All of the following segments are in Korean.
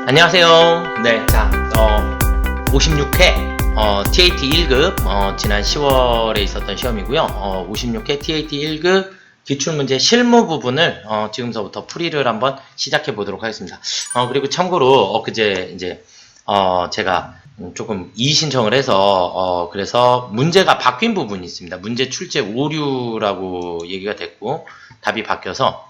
안녕하세요. 네, 자, 56회 TAT 1급 지난 10월에 있었던 시험이고요. 56회 TAT 1급 기출문제 실무 부분을 지금서부터 풀이를 한번 시작해 보도록 하겠습니다. 그리고 참고로 엊그제 이제 제가 조금 이의 신청을 해서 그래서 문제가 바뀐 부분이 있습니다. 문제 출제 오류라고 얘기가 됐고 답이 바뀌어서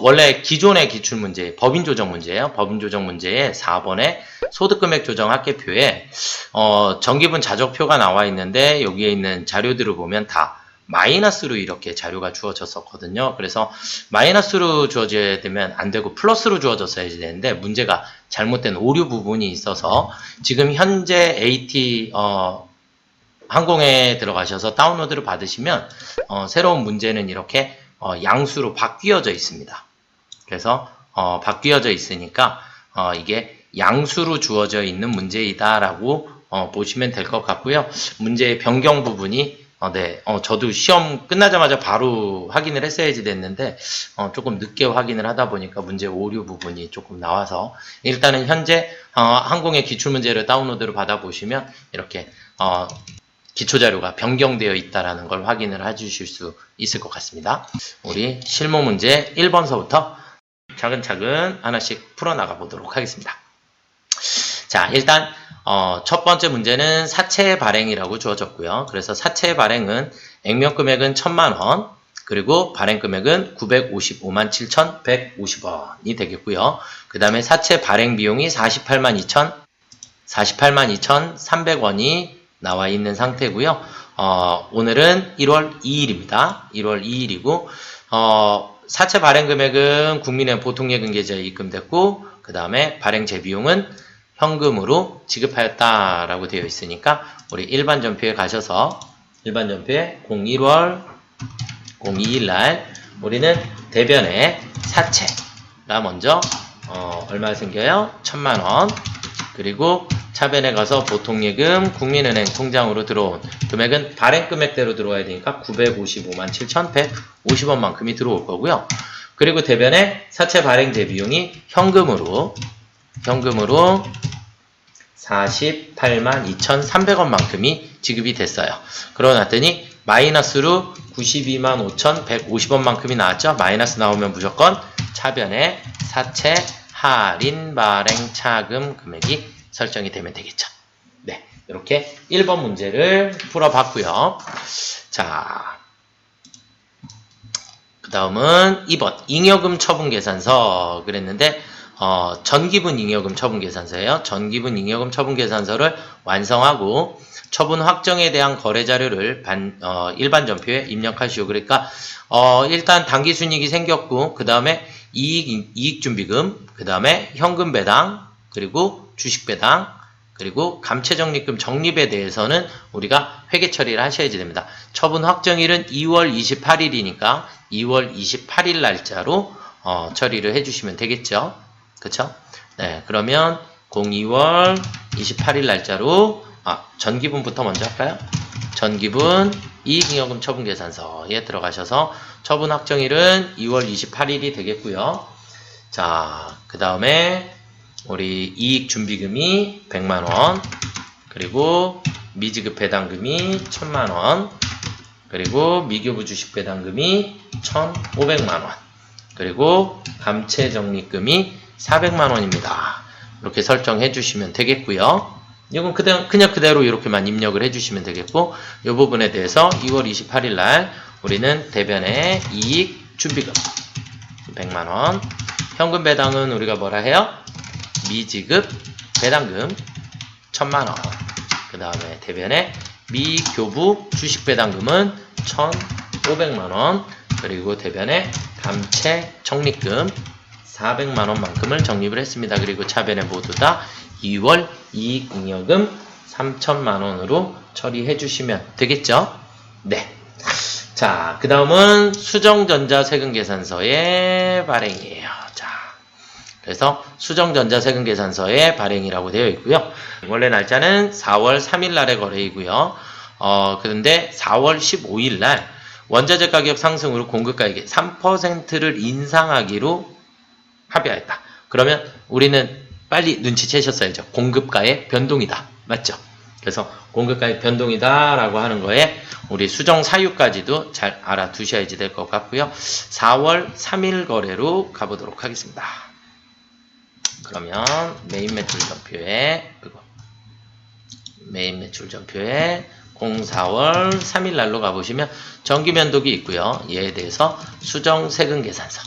원래 기존의 기출문제, 법인조정 문제예요. 법인조정 문제에 4번에 소득금액 조정 합계표에 정기분 자적표가 나와 있는데 여기에 있는 자료들을 보면 다 마이너스로 이렇게 자료가 주어졌었거든요. 그래서 마이너스로 주어져야 되면 안 되고 플러스로 주어졌어야 되는데 문제가 잘못된 오류 부분이 있어서 지금 현재 AT 항공에 들어가셔서 다운로드를 받으시면 새로운 문제는 이렇게 양수로 바뀌어져 있습니다. 그래서 바뀌어져 있으니까 이게 양수로 주어져 있는 문제이다라고 보시면 될 것 같고요. 문제의 변경 부분이 저도 시험 끝나자마자 바로 확인을 했어야지 됐는데 조금 늦게 확인을 하다 보니까 문제 오류 부분이 조금 나와서 일단은 현재 항공의 기출문제를 다운로드를 받아보시면 이렇게 기초자료가 변경되어 있다는 걸 확인을 해주실 수 있을 것 같습니다. 우리 실무 문제 1번서부터 차근차근 하나씩 풀어나가 보도록 하겠습니다. 자, 일단 첫 번째 문제는 사채 발행이라고 주어졌고요. 그래서 사채 발행은 액면 금액은 1000만원, 그리고 발행 금액은 955만 7,150원이 되겠고요. 그 다음에 사채 발행 비용이 48만 2,300원이 나와 있는 상태고요. 오늘은 1월 2일입니다. 1월 2일이고 사채 발행 금액은 국민은행 보통예금 계좌에 입금됐고 그 다음에 발행 재비용은 현금으로 지급하였다라고 되어 있으니까 우리 일반 전표에 가셔서 일반 전표에 01월 02일 날 우리는 대변에 사채가 먼저 얼마 생겨요? 1000만원. 그리고 차변에 가서 보통예금 국민은행 통장으로 들어온 금액은 발행 금액대로 들어와야 되니까 955만 7,150원만큼이 들어올 거고요. 그리고 대변에 사채 발행 대비용이 현금으로 48만 2,300원만큼이 지급이 됐어요. 그러고 났더니 마이너스로 92만 5,150원만큼이 나왔죠. 마이너스 나오면 무조건 차변에 사채 할인 발행 차금 금액이 설정이 되면 되겠죠. 네, 이렇게 1번 문제를 풀어봤고요. 자, 그 다음은 2번 잉여금 처분 계산서 그랬는데 전기분 잉여금 처분 계산서예요. 전기분 잉여금 처분 계산서를 완성하고 처분 확정에 대한 거래 자료를 일반 전표에 입력하시오. 그러니까 일단 당기순이익이 생겼고 그 다음에 이익준비금, 그 다음에 현금 배당, 그리고 주식 배당, 그리고 감채적립금 적립에 대해서는 우리가 회계 처리를 하셔야지 됩니다. 처분 확정일은 2월 28일이니까 2월 28일 날짜로 처리를 해주시면 되겠죠. 그쵸? 네, 그러면 02월 28일 날짜로 전기분부터 먼저 할까요? 전기분 이익잉여금 처분계산서에 들어가셔서 처분 확정일은 2월 28일이 되겠고요. 자, 그 다음에 우리 이익준비금이 100만원, 그리고 미지급 배당금이 1000만원, 그리고 미교부 주식 배당금이 1500만원, 그리고 감채적립금이 400만원입니다. 이렇게 설정해 주시면 되겠고요. 이건 그냥 그대로 이렇게만 입력을 해주시면 되겠고, 이 부분에 대해서 2월 28일 날 우리는 대변에 이익준비금 100만원, 현금 배당은 우리가 뭐라 해요? 미지급 배당금 1000만원, 그 다음에 대변에 미교부 주식 배당금은 1500만원, 그리고 대변에 감채 적립금 400만원만큼을 적립을 했습니다. 그리고 차변에 모두 다 2월 이익잉여금 3000만원으로 처리해 주시면 되겠죠? 네. 자, 그 다음은 수정전자 세금계산서의 발행이에요. 자, 그래서 수정전자 세금계산서의 발행이라고 되어 있고요. 원래 날짜는 4월 3일 날의 거래이고요. 그런데 4월 15일 날 원자재 가격 상승으로 공급가액의 3%를 인상하기로 합의하였다. 그러면 우리는 빨리 눈치채셨어야죠. 공급가의 변동이다. 맞죠? 그래서 공급가의 변동이다 라고 하는 거에 우리 수정 사유까지도 잘 알아두셔야지 될 것 같고요. 4월 3일 거래로 가보도록 하겠습니다. 그러면 메인 매출 전표에 04월 3일 날로 가보시면 정기 변동이 있고요. 얘에 대해서 수정 세금 계산서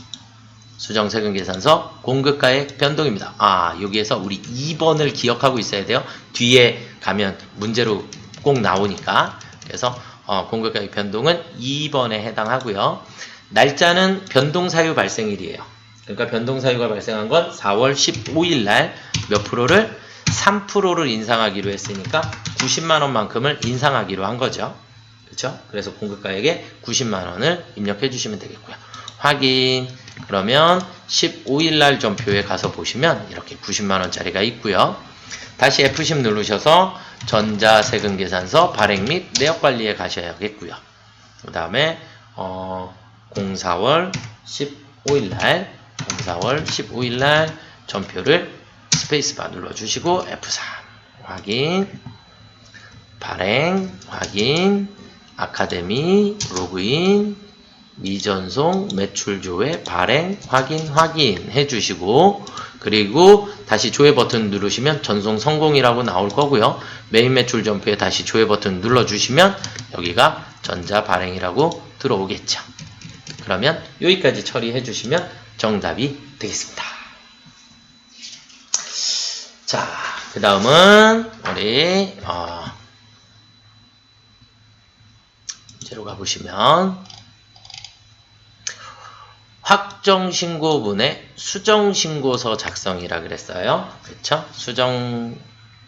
공급가의 변동입니다. 여기에서 우리 2번을 기억하고 있어야 돼요. 뒤에 가면 문제로 꼭 나오니까. 그래서 공급가의 변동은 2번에 해당하고요. 날짜는 변동사유 발생일이에요. 그러니까 변동사유가 발생한 건 4월 15일 날 몇 프로를? 3%를 인상하기로 했으니까 90만 원만큼을 인상하기로 한 거죠. 그렇죠? 그래서 공급가액에 90만 원을 입력해 주시면 되겠고요. 확인. 그러면 15일 날 전표에 가서 보시면 이렇게 90만 원짜리가 있고요. 다시 F10 누르셔서 전자세금계산서 발행 및 내역 관리에 가셔야겠고요. 그 다음에 04월 15일 날 전표를 스페이스바 눌러주시고 F3 확인, 발행 확인, 아카데미 로그인, 미전송 매출조회 발행 확인 해주시고, 그리고 다시 조회 버튼 누르시면 전송 성공이라고 나올 거고요. 메인 매출 전표에 다시 조회 버튼 눌러주시면 여기가 전자 발행이라고 들어오겠죠. 그러면 여기까지 처리해 주시면 정답이 되겠습니다. 자, 그 다음은 우리 문제로 가보시면 확정신고분의 수정신고서 작성이라 그랬어요. 그쵸?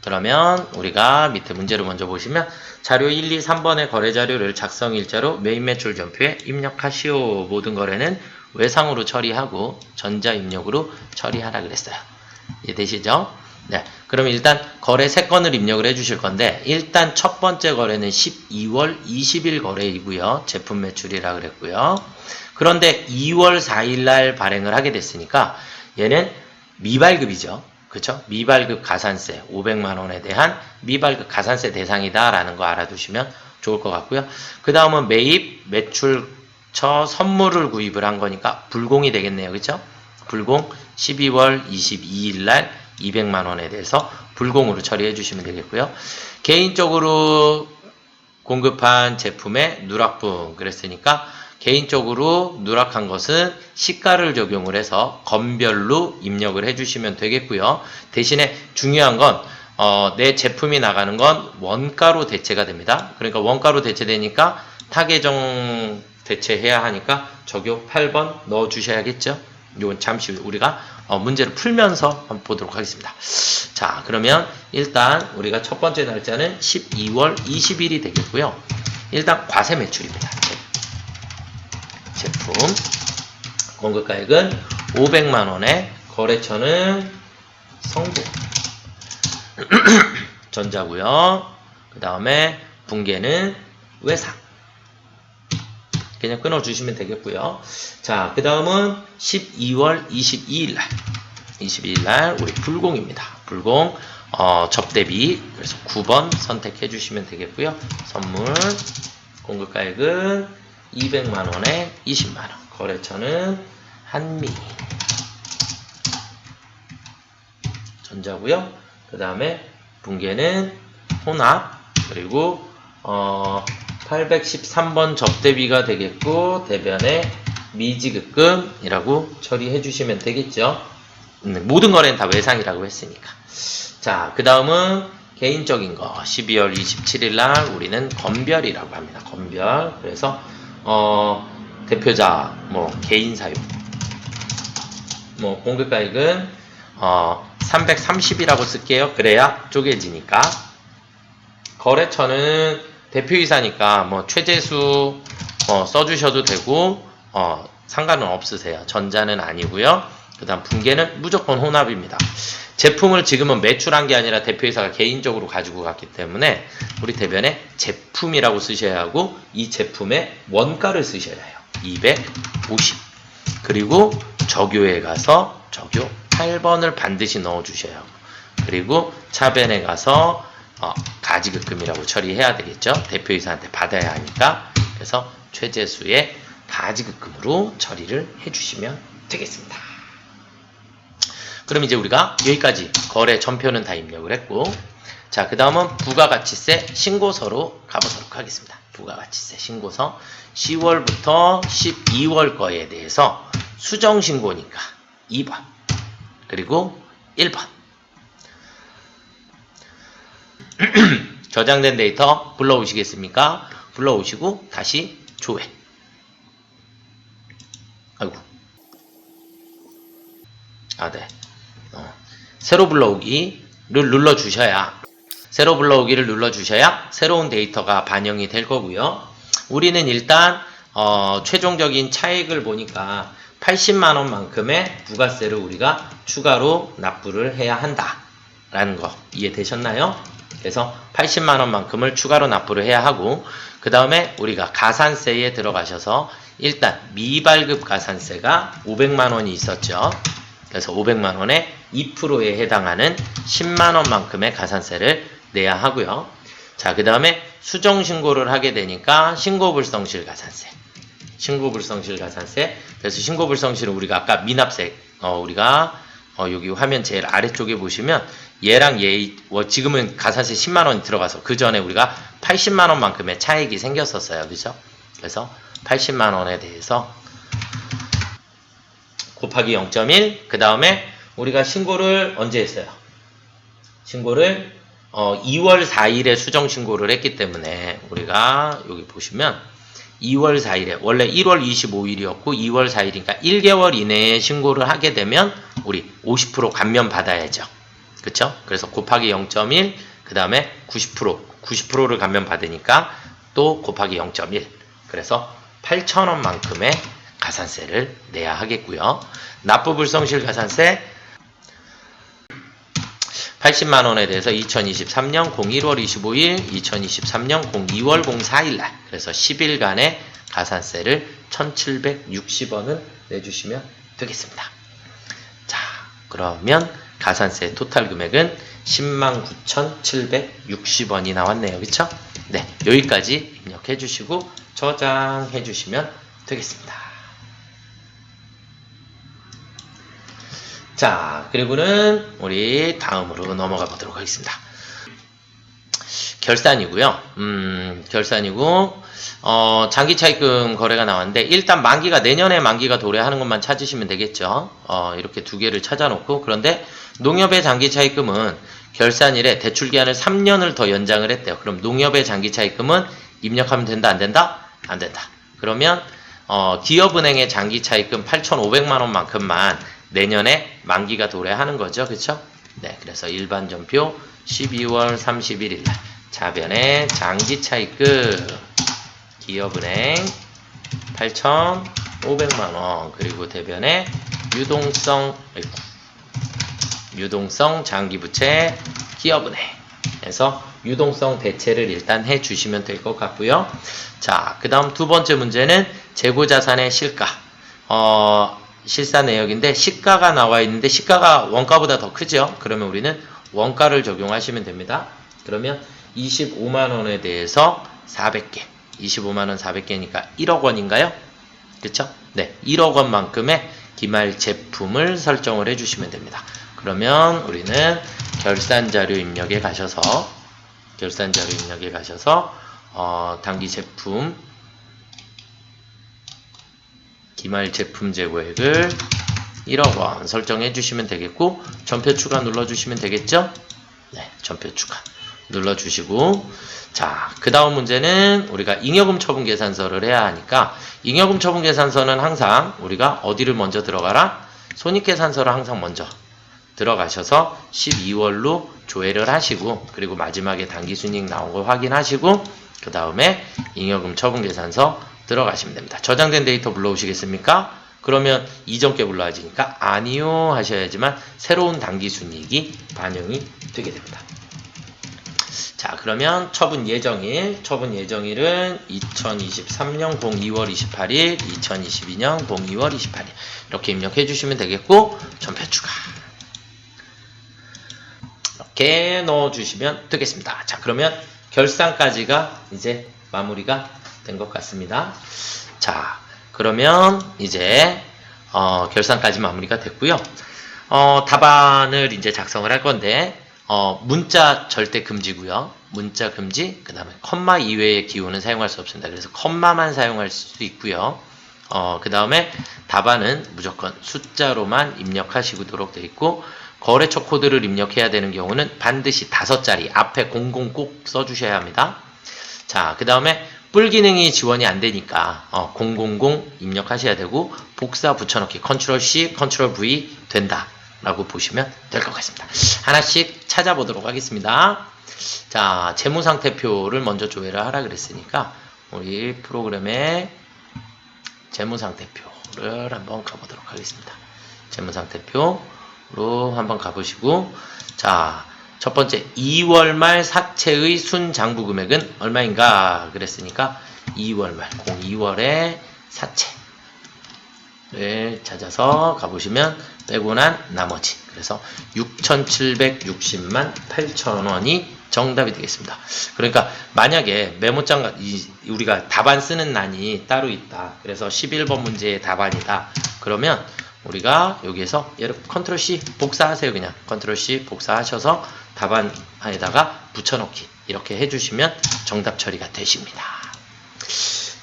그러면 우리가 밑에 문제를 먼저 보시면 자료 1, 2, 3번의 거래자료를 작성일자로 메인 매출 전표에 입력하시오. 모든 거래는 외상으로 처리하고 전자입력으로 처리하라 그랬어요. 이해되시죠? 네. 그럼 일단 거래 3건을 입력을 해주실 건데, 일단 첫 번째 거래는 12월 20일 거래이고요. 제품 매출이라 그랬고요. 그런데 2월 4일 날 발행을 하게 됐으니까 얘는 미발급이죠. 그쵸? 미발급 가산세 500만 원에 대한 미발급 가산세 대상이다 라는 거 알아두시면 좋을 것 같고요. 그 다음은 매입 매출처 선물을 구입을 한 거니까 불공이 되겠네요. 그쵸? 불공 12월 22일 날 200만 원에 대해서 불공으로 처리해 주시면 되겠고요. 개인적으로 공급한 제품의 누락분 그랬으니까 개인적으로 누락한 것은 시가를 적용을 해서 건별로 입력을 해주시면 되겠고요. 대신에 중요한 건 내 제품이 나가는 건 원가로 대체가 됩니다. 그러니까 원가로 대체되니까 타계정 대체해야 하니까 적용 8번 넣어주셔야겠죠. 이건 잠시 우리가 문제를 풀면서 한번 보도록 하겠습니다. 자, 그러면 일단 우리가 첫 번째 날짜는 12월 20일이 되겠고요. 일단 과세 매출입니다. 제품 공급가액은 500만원에 거래처는 성분 전자고요. 그 다음에 분계는 외상. 그냥 끊어주시면 되겠고요. 자, 그 다음은 12월 22일 날 우리 불공입니다. 불공 접대비 그래서 9번 선택해 주시면 되겠고요. 선물 공급가액은 200만원에 20만원. 거래처는 한미 전자고요. 그 다음에 분계는 혼합 그리고 813번 접대비가 되겠고 대변에 미지급금이라고 처리해 주시면 되겠죠. 모든 거래는 다 외상이라고 했으니까. 자, 그 다음은 개인적인 거 12월 27일 날 우리는 건별이라고 합니다. 건별. 그래서 대표자 개인 사유 공급가액은 330이라고 쓸게요. 그래야 쪼개지니까. 거래처는 대표이사니까 최재수 써주셔도 되고 상관은 없으세요. 전자는 아니고요. 그 다음 분계는 무조건 혼합입니다. 제품을 지금은 매출한 게 아니라 대표이사가 개인적으로 가지고 갔기 때문에 우리 대변에 제품이라고 쓰셔야 하고 이 제품의 원가를 쓰셔야 해요. 250. 그리고 적요에 가서 적요 8번을 반드시 넣어주셔요. 그리고 차변에 가서 가지급금이라고 처리해야 되겠죠. 대표이사한테 받아야 하니까. 그래서 최재수의 가지급금으로 처리를 해주시면 되겠습니다. 그럼 이제 우리가 여기까지 거래 전표는 다 입력을 했고, 자, 그 다음은 부가가치세 신고서로 가보도록 하겠습니다. 부가가치세 신고서 10월부터 12월 거에 대해서 수정신고니까 2번 그리고 1번 저장된 데이터 불러오시겠습니까? 불러오시고 다시 조회. 아이고. 네. 새로 불러오기를 눌러주셔야 새로운 데이터가 반영이 될 거고요. 우리는 일단 최종적인 차익을 보니까 80만원만큼의 부가세를 우리가 추가로 납부를 해야 한다라는 거 이해되셨나요? 그래서 80만원만큼을 추가로 납부를 해야 하고, 그 다음에 우리가 가산세에 들어가셔서 일단 미발급 가산세가 500만원이 있었죠. 그래서 500만원에 2%에 해당하는 10만원만큼의 가산세를 내야 하고요. 자, 그 다음에 수정신고를 하게 되니까 신고불성실 가산세. 그래서 신고불성실은 우리가 아까 미납세, 우리가 여기 화면 제일 아래쪽에 보시면 얘랑 얘, 지금은 가산세 10만원이 들어가서 그 전에 우리가 80만원만큼의 차익이 생겼었어요. 그죠? 그래서 80만원에 대해서 곱하기 0.1, 그 다음에 우리가 신고를 언제 했어요? 신고를 2월 4일에 수정 신고를 했기 때문에 우리가 여기 보시면 2월 4일에 원래 1월 25일이었고 2월 4일이니까 1개월 이내에 신고를 하게 되면 우리 50% 감면 받아야죠. 그쵸? 그래서 곱하기 0.1, 그 다음에 90%를 감면 받으니까 또 곱하기 0.1, 그래서 8,000원만큼의 가산세를 내야 하겠고요. 납부불성실 가산세 80만원에 대해서 2023년 01월 25일, 2023년 02월 04일날, 그래서 10일간의 가산세를 1,760원을 내주시면 되겠습니다. 자, 그러면 가산세 토탈 금액은 109,760원이 나왔네요. 그쵸? 네, 여기까지 입력해 주시고 저장해 주시면 되겠습니다. 자, 그리고는 우리 다음으로 넘어가 보도록 하겠습니다. 결산이고요. 결산이고 장기차입금 거래가 나왔는데 일단 만기가 내년에 만기가 도래하는 것만 찾으시면 되겠죠. 이렇게 두 개를 찾아놓고, 그런데 농협의 장기차입금은 결산일에 대출기한을 3년을 더 연장을 했대요. 그럼 농협의 장기차입금은 입력하면 된다, 안 된다? 안 된다. 그러면 기업은행의 장기차입금 8,500만원만큼만 내년에 만기가 도래하는 거죠. 그쵸? 네, 그래서 일반 전표 12월 31일 날 자변의 장기차입금 기업은행 8,500만원, 그리고 대변의 유동성 장기부채 기업은행에서 유동성 대체를 일단 해 주시면 될 것 같고요. 자, 그 다음 두 번째 문제는 재고자산의 실가. 실사 내역인데 시가가 나와 있는데 시가가 원가보다 더 크죠. 그러면 우리는 원가를 적용하시면 됩니다. 그러면 25만원에 대해서 400개, 25만원 400개니까 1억 원인가요? 그쵸? 네, 1억 원만큼의 기말 제품을 설정을 해주시면 됩니다. 그러면 우리는 결산자료 입력에 가셔서 단기 제품 기말 제품 재고액을 1억 원 설정해 주시면 되겠고, 전표 추가 눌러주시면 되겠죠? 네, 전표 추가 눌러주시고, 자, 그 다음 문제는 우리가 잉여금 처분 계산서를 해야 하니까, 잉여금 처분 계산서는 항상 우리가 어디를 먼저 들어가라? 손익계산서를 항상 먼저 들어가셔서 12월로 조회를 하시고, 그리고 마지막에 단기순이익 나온 거 확인하시고, 그 다음에 잉여금 처분 계산서 들어가시면 됩니다. 저장된 데이터 불러오시겠습니까? 그러면 이전께 불러야지니까 아니요 하셔야지만 새로운 단기순이익이 반영이 되게 됩니다. 자, 그러면 처분 예정일은 2023년 02월 28일, 2022년 02월 28일 이렇게 입력해 주시면 되겠고, 전표 추가 이렇게 넣어주시면 되겠습니다. 자, 그러면 결산까지가 이제 마무리가 된 것 같습니다. 자, 그러면 이제 결산까지 마무리가 됐고요. 답안을 이제 작성을 할 건데 문자 절대 금지고요. 문자 금지, 그 다음에 컴마 이외의 기호는 사용할 수 없습니다. 그래서 컴마만 사용할 수 있고요. 그 다음에 답안은 무조건 숫자로만 입력하시도록 되어 있고, 거래처 코드를 입력해야 되는 경우는 반드시 5자리 앞에 00 꼭 써주셔야 합니다. 자, 그 다음에 뿔 기능이 지원이 안 되니까 000 입력하셔야 되고, 복사 붙여넣기 컨트롤 C, 컨트롤 V 된다 라고 보시면 될 것 같습니다. 하나씩 찾아보도록 하겠습니다. 자, 재무상태표를 먼저 조회를 하라 그랬으니까 우리 프로그램에 재무상태표를 한번 가보도록 하겠습니다. 재무상태표로 한번 가보시고, 자, 첫 번째 2월 말 사채의 순장부 금액은 얼마인가 그랬으니까 2월 말 02월에 사채를 찾아서 가보시면 빼고 난 나머지, 그래서 6,760만 8천원이 정답이 되겠습니다. 그러니까 만약에 메모장, 우리가 답안 쓰는 난이 따로 있다, 그래서 11번 문제의 답안이다, 그러면 우리가 여기에서 얘를 컨트롤 C 복사하세요. 그냥 컨트롤 C 복사하셔서 답안에다가 붙여넣기 이렇게 해주시면 정답 처리가 되십니다.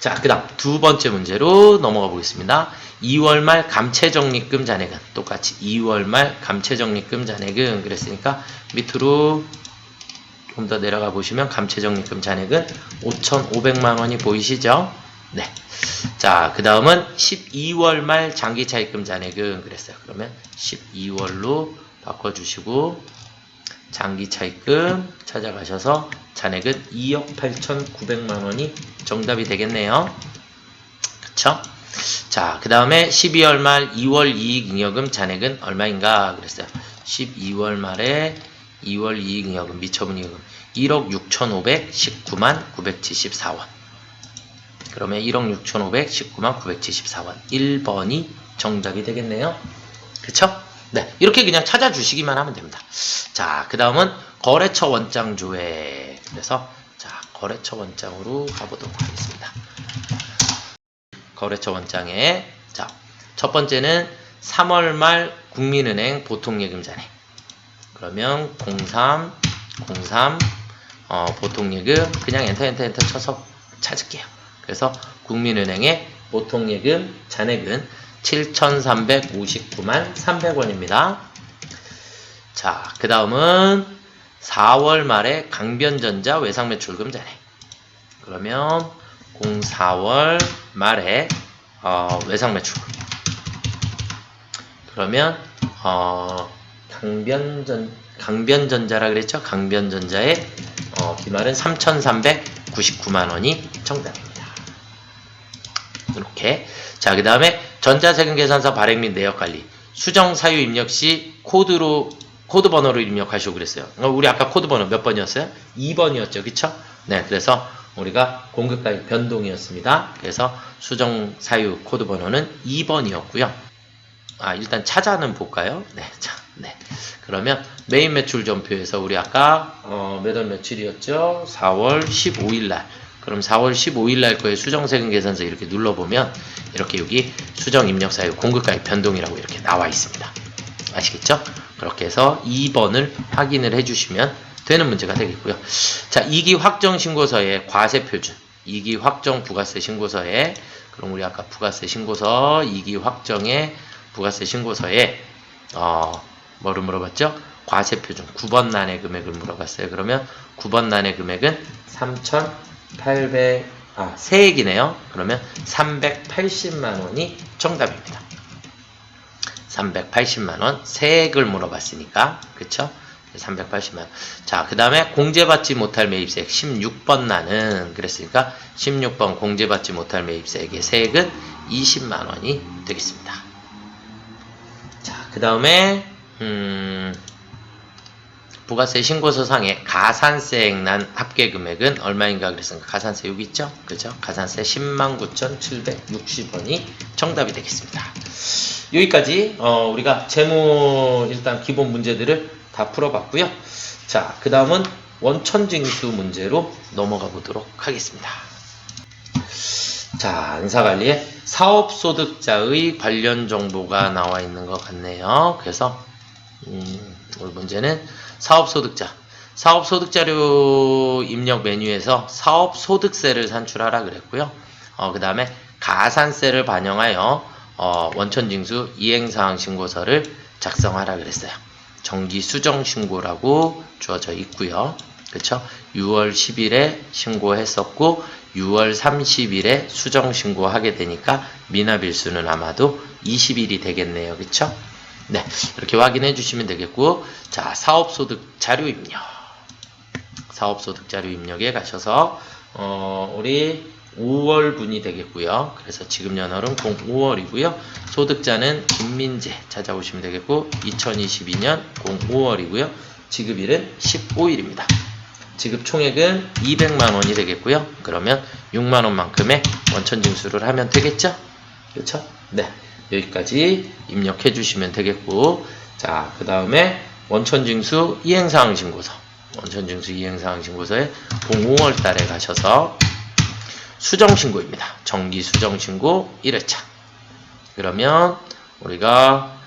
자, 그 다음 두 번째 문제로 넘어가 보겠습니다. 2월 말 감채적립금 잔액은 똑같이 2월 말 감채적립금 잔액은 그랬으니까 밑으로 좀 더 내려가 보시면 감채적립금 잔액은 5,500만원이 보이시죠? 네. 자, 그 다음은 12월 말 장기차입금 잔액은 그랬어요. 그러면 12월로 바꿔주시고 장기차입금 찾아가셔서 잔액은 2억 8,900만원이 정답이 되겠네요. 그쵸? 자, 그 다음에 12월 말 2월 이익잉여금 잔액은 얼마인가 그랬어요. 12월 말에 2월 이익잉여금 미처분이익금 1억 6,519만 974원. 그러면 1억 6,519만 974원 1번이 정답이 되겠네요. 그쵸? 네, 이렇게 그냥 찾아주시기만 하면 됩니다. 자, 그 다음은 거래처 원장 조회. 그래서 자, 거래처 원장으로 가보도록 하겠습니다. 거래처 원장에 자, 첫 번째는 3월 말 국민은행 보통예금 잔액. 그러면 03 보통예금 그냥 엔터 쳐서 찾을게요. 그래서 국민은행의 보통예금 잔액은 7,359만 300원입니다. 자, 그 다음은 4월 말에 강변전자 외상매출금 잔액. 그러면 04월 말에 외상매출금. 그러면 강변전자라 그랬죠? 강변전자의 기말은 3,399만원이 정답입니다. 이렇게. 자, 그 다음에 전자세금 계산서 발행 및 내역 관리. 수정 사유 입력 시 코드 번호를 입력하시고 그랬어요. 우리 아까 코드 번호 몇 번이었어요? 2번이었죠. 그쵸? 네, 그래서 우리가 공급가액 변동이었습니다. 그래서 수정 사유 코드 번호는 2번이었고요. 일단 찾아는 볼까요? 네, 자, 네. 그러면 메인 매출 전표에서 우리 아까 몇 월 며칠이었죠? 4월 15일 날. 그럼 4월 15일 날 거에 수정세금 계산서 이렇게 눌러보면 이렇게 여기 수정 입력 사유 공급가액 변동이라고 이렇게 나와 있습니다. 아시겠죠? 그렇게 해서 2번을 확인을 해주시면 되는 문제가 되겠고요. 자, 2기 확정 신고서의 과세 표준. 2기 확정 부가세 신고서에, 그럼 우리 아까 부가세 신고서 2기 확정의 부가세 신고서에 뭐를 물어봤죠? 과세 표준 9번 난의 금액을 물어봤어요. 그러면 9번 난의 금액은 3,800 세액이네요. 그러면 380만원이 정답입니다. 380만원 세액을 물어봤으니까, 그쵸? 380만원. 자, 그 다음에 공제받지 못할 매입세액 16번 나는 그랬으니까 16번 공제받지 못할 매입세액의 세액은 20만원이 되겠습니다. 자, 그 다음에 부가세 신고서상의 가산세액 난 합계금액은 얼마인가 그랬으니까 가산세 여기 있죠? 그죠? 가산세 109,760원이 정답이 되겠습니다. 여기까지 우리가 재무 일단 기본 문제들을 다 풀어봤고요. 자, 그 다음은 원천징수 문제로 넘어가 보도록 하겠습니다. 자, 안사관리에 사업소득자의 관련 정보가 나와 있는 것 같네요. 그래서 오늘 문제는 사업소득자료 입력 메뉴에서 사업소득세를 산출하라 그랬고요. 그 다음에 가산세를 반영하여 원천징수 이행사항 신고서를 작성하라 그랬어요. 정기 수정 신고라고 주어져 있고요. 그쵸? 6월 10일에 신고했었고 6월 30일에 수정 신고하게 되니까 미납일수는 아마도 20일이 되겠네요. 그쵸? 네, 이렇게 확인해 주시면 되겠고, 자, 사업소득 자료 입력. 사업소득 자료 입력에 가셔서 우리 5월 분이 되겠고요. 그래서 지급 연월은 05월이고요. 소득자는 김민재 찾아오시면 되겠고 2022년 05월이고요. 지급일은 15일입니다. 지급 총액은 200만원이 되겠고요. 그러면 6만원만큼의 원천징수를 하면 되겠죠? 그렇죠? 네, 여기까지 입력해 주시면 되겠고, 자, 그 다음에 원천징수 이행사항 신고서, 원천징수 이행사항 신고서에 05월 달에 가셔서 수정신고입니다. 정기 수정신고 1회차. 그러면 우리가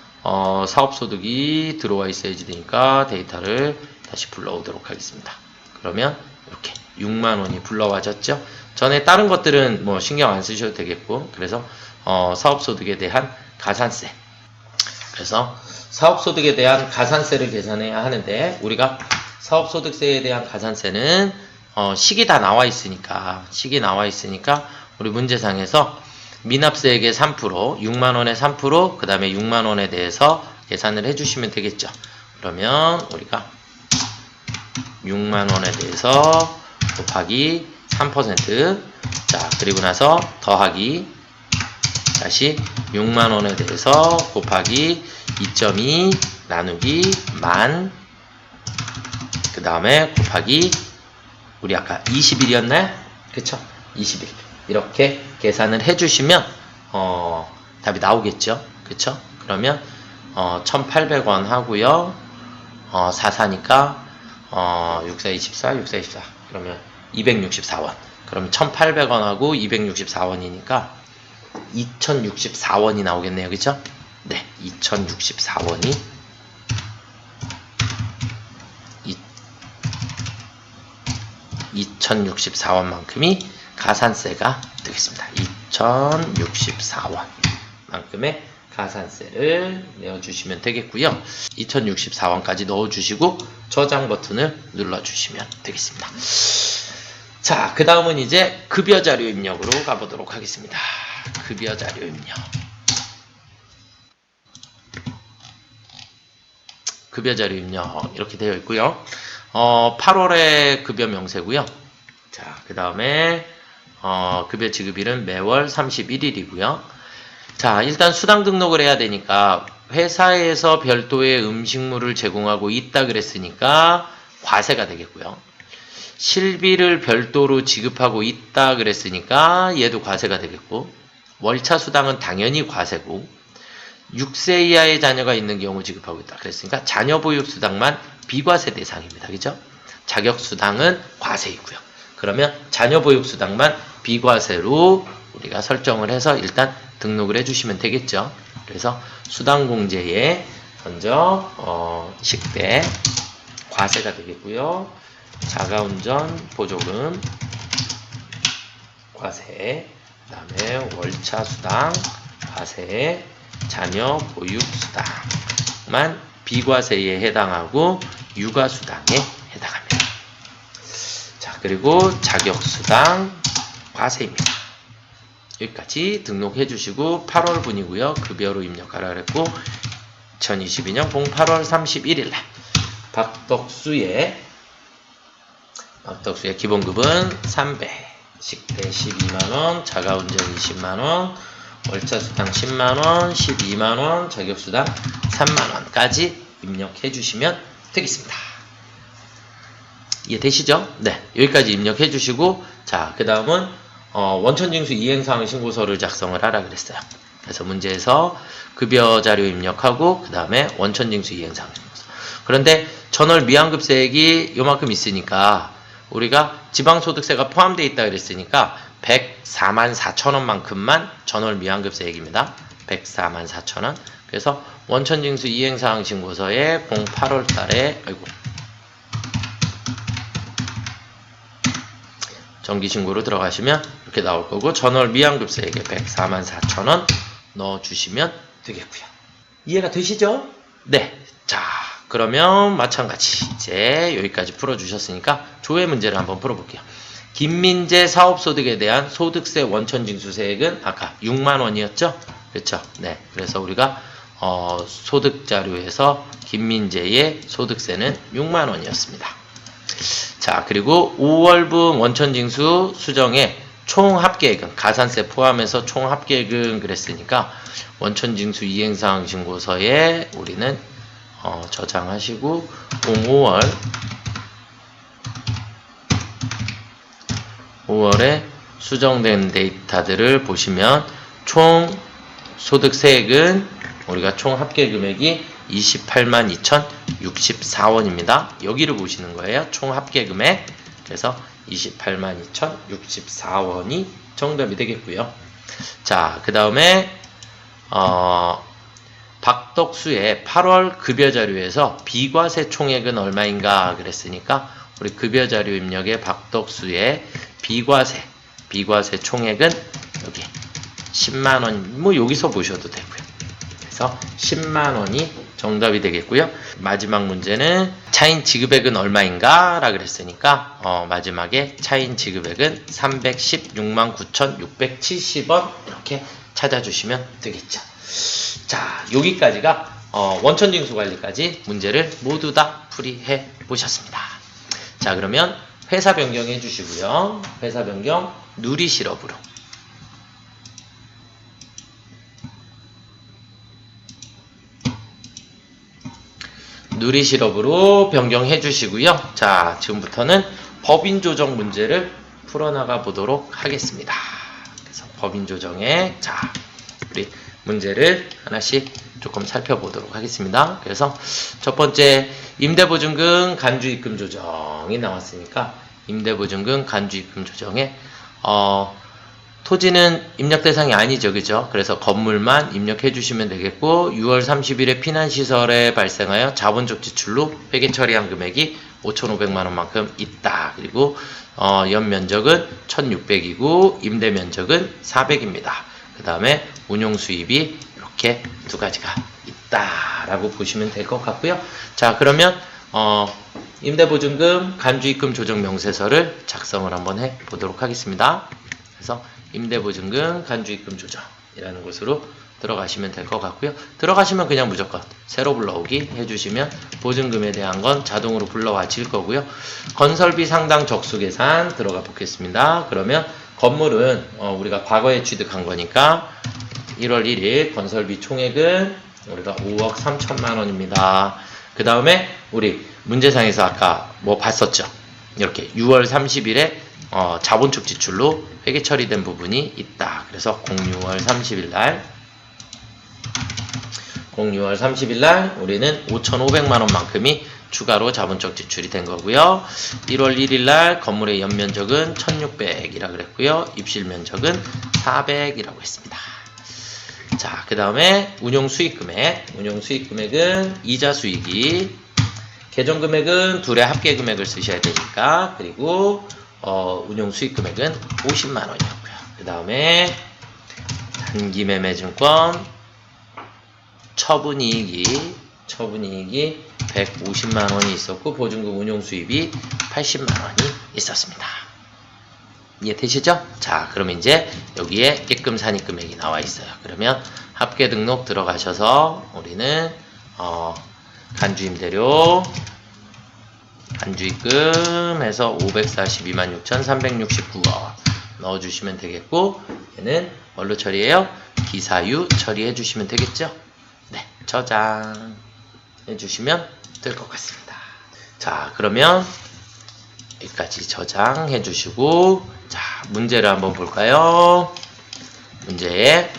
사업소득이 들어와 있어야지 되니까 데이터를 다시 불러오도록 하겠습니다. 그러면 이렇게 6만원이 불러와졌죠. 전에 다른 것들은 뭐 신경 안 쓰셔도 되겠고, 그래서 사업소득에 대한 가산세, 그래서 사업소득에 대한 가산세를 계산해야 하는데, 우리가 사업소득세에 대한 가산세는 식이 다 나와 있으니까 우리 문제상에서 미납세액의 3%, 6만원의 3%, 그 다음에 6만원에 대해서 계산을 해주시면 되겠죠. 그러면 우리가 6만원에 대해서 곱하기 3%, 자, 그리고 나서 더하기, 다시 6만원에 대해서 곱하기 2.2 나누기 만, 그 다음에 곱하기, 우리 아까 20일이었나요? 그쵸? 20일. 이렇게 계산을 해주시면 답이 나오겠죠? 그쵸? 그러면 1800원 하고요. 44니까 64, 24, 64, 24. 그러면 264원. 그럼 1800원하고 264원이니까 2064원이 나오겠네요. 그쵸? 네, 2064원이 2064원만큼이 가산세가 되겠습니다. 2064원만큼의 가산세를 내어주시면 되겠고요. 2064원까지 넣어주시고 저장 버튼을 눌러주시면 되겠습니다. 자, 그 다음은 이제 급여자료 입력으로 가보도록 하겠습니다. 급여자료 입력. 급여자료 입력 이렇게 되어 있고요. 8월에 급여 명세고요. 자, 그 다음에 급여 지급일은 매월 31일이고요. 자, 일단 수당 등록을 해야 되니까 회사에서 별도의 음식물을 제공하고 있다 그랬으니까 과세가 되겠고요. 실비를 별도로 지급하고 있다 그랬으니까 얘도 과세가 되겠고, 월차 수당은 당연히 과세고, 6세 이하의 자녀가 있는 경우 지급하고 있다 그랬으니까 자녀 보육 수당만 비과세 대상입니다. 그죠? 자격 수당은 과세이고요. 그러면 자녀 보육 수당만 비과세로 우리가 설정을 해서 일단 등록을 해주시면 되겠죠. 그래서 수당 공제에 먼저 식대 과세가 되겠고요. 자가운전 보조금 과세, 그 다음에 월차 수당 과세, 자녀 보육 수당만 비과세에 해당하고 육아수당에 해당합니다. 자, 그리고 자격수당 과세입니다. 여기까지 등록해 주시고 8월 분이고요. 급여로 입력하라 그랬고 2022년 08월 31일날 박덕수의 기본급은 300, 식대 12만원, 자가운전 20만원, 월차수당 10만원, 12만원, 자격수당 3만원까지 입력해 주시면 되겠습니다. 이해되시죠? 네, 여기까지 입력해 주시고, 자, 그 다음은 원천징수 이행사항 신고서를 작성을 하라 그랬어요. 그래서 문제에서 급여 자료 입력하고 그 다음에 원천징수 이행사항 신고서. 그런데 전월 미환급세액이 요만큼 있으니까 우리가 지방소득세가 포함되어 있다 그랬으니까 104만4천원만큼만 전월 미환급세액입니다. 104만4천원. 그래서 원천징수 이행사항 신고서에 08월 달에 정기신고로 들어가시면 이렇게 나올 거고 전월 미환급세액에 104만4천원 넣어주시면 되겠고요. 이해가 되시죠? 네. 자, 그러면 마찬가지 이제 여기까지 풀어주셨으니까 조회 문제를 한번 풀어볼게요. 김민재 사업소득에 대한 소득세 원천징수세액은 아까 6만원이었죠? 그렇죠? 네. 그래서 우리가 소득자료에서 김민재의 소득세는 6만원이었습니다. 자, 그리고 5월분 원천징수 수정에 총 합계액은 가산세 포함해서 총 합계액은 그랬으니까 원천징수 이행사항 신고서에 우리는 저장하시고 5월에 수정된 데이터들을 보시면 총 소득세액은 우리가 총 합계 금액이 28만 2,064원입니다. 여기를 보시는 거예요. 총 합계 금액. 그래서 28만 2,064원이 정답이 되겠고요. 자, 그 다음에 박덕수의 8월 급여 자료에서 비과세 총액은 얼마인가 그랬으니까 우리 급여 자료 입력에 박덕수의 비과세 총액은 여기 10만원, 뭐 여기서 보셔도 되고요. 그래서 10만원이 정답이 되겠고요. 마지막 문제는 차인 지급액은 얼마인가 라 그랬으니까 마지막에 차인 지급액은 316만 9,670원 이렇게 찾아주시면 되겠죠. 자, 여기까지가 원천징수 관리까지 문제를 모두 다 풀이해 보셨습니다. 자, 그러면 회사 변경해 주시고요. 회사 변경 누리실업으로 변경해 주시고요. 자, 지금부터는 법인 조정 문제를 풀어나가 보도록 하겠습니다. 그래서 법인 조정에 자, 우리 문제를 하나씩 조금 살펴보도록 하겠습니다. 그래서 첫 번째 임대보증금 간주입금 조정이 나왔으니까 임대보증금 간주입금 조정에 토지는 입력 대상이 아니죠. 그죠? 그래서 건물만 입력해 주시면 되겠고 6월 30일에 피난시설에 발생하여 자본적 지출로 회계 처리한 금액이 5,500만원만큼 있다. 그리고 연면적은 1,600이고 임대면적은 400입니다. 그 다음에 운용수입이 이렇게 두 가지가 있다라고 보시면 될 것 같고요. 자, 그러면 임대보증금 간주입금 조정 명세서를 작성을 한번 해 보도록 하겠습니다. 그래서 임대보증금 간주입금 조정이라는 곳으로 들어가시면 될 것 같고요. 들어가시면 그냥 무조건 새로 불러오기 해주시면 보증금에 대한 건 자동으로 불러와질 거고요. 건설비 상당 적수 계산 들어가 보겠습니다. 그러면 건물은 우리가 과거에 취득한 거니까 1월 1일 건설비 총액은 우리가 5억 3천만 원입니다. 그 다음에 우리 문제상에서 아까 뭐 봤었죠. 이렇게 6월 30일에 자본적 지출로 회계 처리된 부분이 있다. 그래서 06월 30일 날 우리는 5,500만 원만큼이 추가로 자본적 지출이 된 거고요. 1월 1일 날 건물의 연면적은 1,600이라 그랬고요. 입실 면적은 400이라고 했습니다. 자, 그 다음에 운용수익금액은 이자 수익이 계정금액은 둘의 합계 금액을 쓰셔야 되니까 그리고 운용수익금액은 50만 원이었고요. 그 다음에 단기매매증권 처분이익이 150만 원이 있었고 보증금 운용수입이 80만 원이 있었습니다. 이해되시죠? 자, 그러면 이제 여기에 입금 산입금액이 나와 있어요. 그러면 합계 등록 들어가셔서 우리는 간주임대료 간주입금 해서 542만 6,369원 넣어주시면 되겠고 얘는 뭘로 처리해요? 기사유 처리해 주시면 되겠죠? 네, 저장 해주시면 될 것 같습니다. 자, 그러면 여기까지 저장해 주시고 자, 문제를 한번 볼까요? 문제에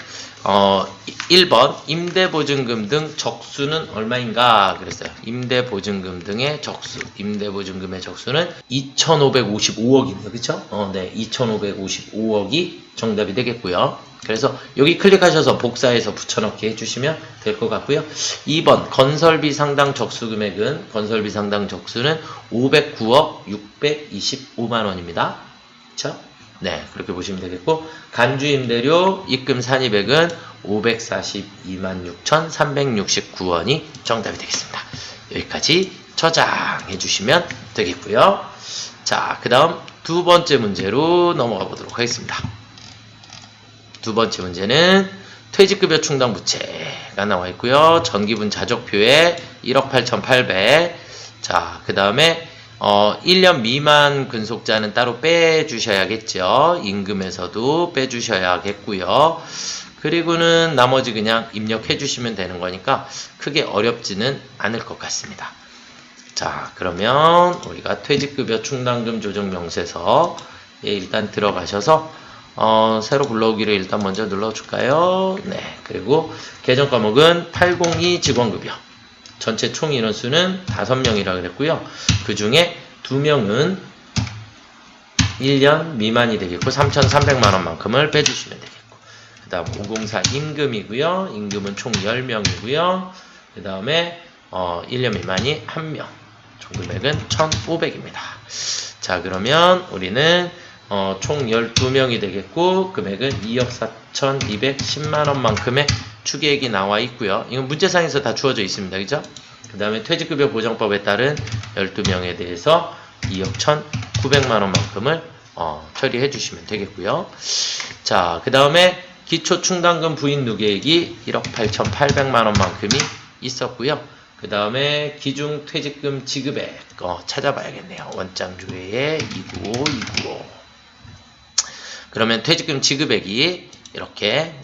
1번 임대보증금 등 적수는 얼마인가 그랬어요. 임대보증금 등의 적수, 임대보증금의 적수는 2,555억이네요. 그쵸? 네, 2,555억이 정답이 되겠고요. 그래서 여기 클릭하셔서 복사해서 붙여넣기 해주시면 될 것 같고요. 2번 건설비 상당 적수 금액은 건설비 상당 적수는 509억 625만원입니다. 그쵸? 네, 그렇게 보시면 되겠고, 간주임대료 입금 산입액은 542만 6,369원이 정답이 되겠습니다. 여기까지 저장해 주시면 되겠고요. 자, 그 다음 두 번째 문제로 넘어가 보도록 하겠습니다. 두 번째 문제는 퇴직급여 충당 부채가 나와 있고요. 전기분 자족표에 1억 8,800. 자, 그 다음에 1년 미만 근속자는 따로 빼주셔야겠죠. 임금에서도 빼주셔야겠고요. 그리고는 나머지 그냥 입력해 주시면 되는 거니까 크게 어렵지는 않을 것 같습니다. 자, 그러면 우리가 퇴직급여 충당금 조정 명세서에 일단 들어가셔서 새로 불러오기를 일단 먼저 눌러줄까요? 네, 그리고 개정 과목은 802 직원급여. 전체 총 인원수는 5명이라 그랬고요. 그 중에 2명은 1년 미만이 되겠고 3,300만원만큼을 빼주시면 되겠고, 그 다음 504 임금이고요. 임금은 총 10명이고요. 그 다음에 1년 미만이 1명. 총 금액은 1,500입니다. 자, 그러면 우리는 총 12명이 되겠고 금액은 2억 4,210만원만큼의 추계액이 나와 있고요. 이건 문제상에서 다 주어져 있습니다. 그죠? 그 다음에 퇴직급여 보장법에 따른 12명에 대해서 2억 1,900만원만큼을 처리해 주시면 되겠고요. 자, 그 다음에 기초충당금 부인 누계액이 1억 8,800만원만큼이 있었고요. 그 다음에 기중퇴직금 지급액 찾아봐야겠네요. 원장주회에 295, 295. 그러면 퇴직금 지급액이 이렇게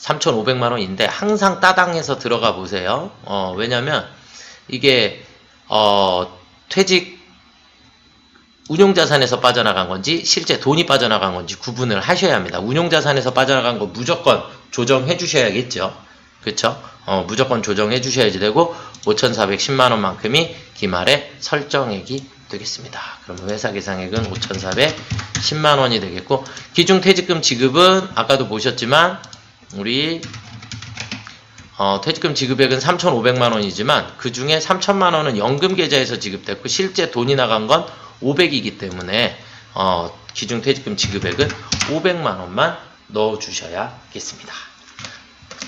3,500만원인데 항상 따당해서 들어가 보세요. 왜냐면 이게 퇴직 운용자산에서 빠져나간 건지 실제 돈이 빠져나간 건지 구분을 하셔야 합니다. 운용자산에서 빠져나간 거 무조건 조정해 주셔야겠죠. 그쵸? 무조건 조정해 주셔야지 되고 5,410만원만큼이 기말에 설정액이 되겠습니다. 그러면 회사 계상액은 5,410만원이 되겠고, 기중퇴직금 지급은 아까도 보셨지만 우리 퇴직금 지급액은 3,500만원이지만 그 중에 3,000만원은 연금 계좌에서 지급됐고 실제 돈이 나간 건 500이기 때문에 기중퇴직금 지급액은 500만원만 넣어주셔야겠습니다.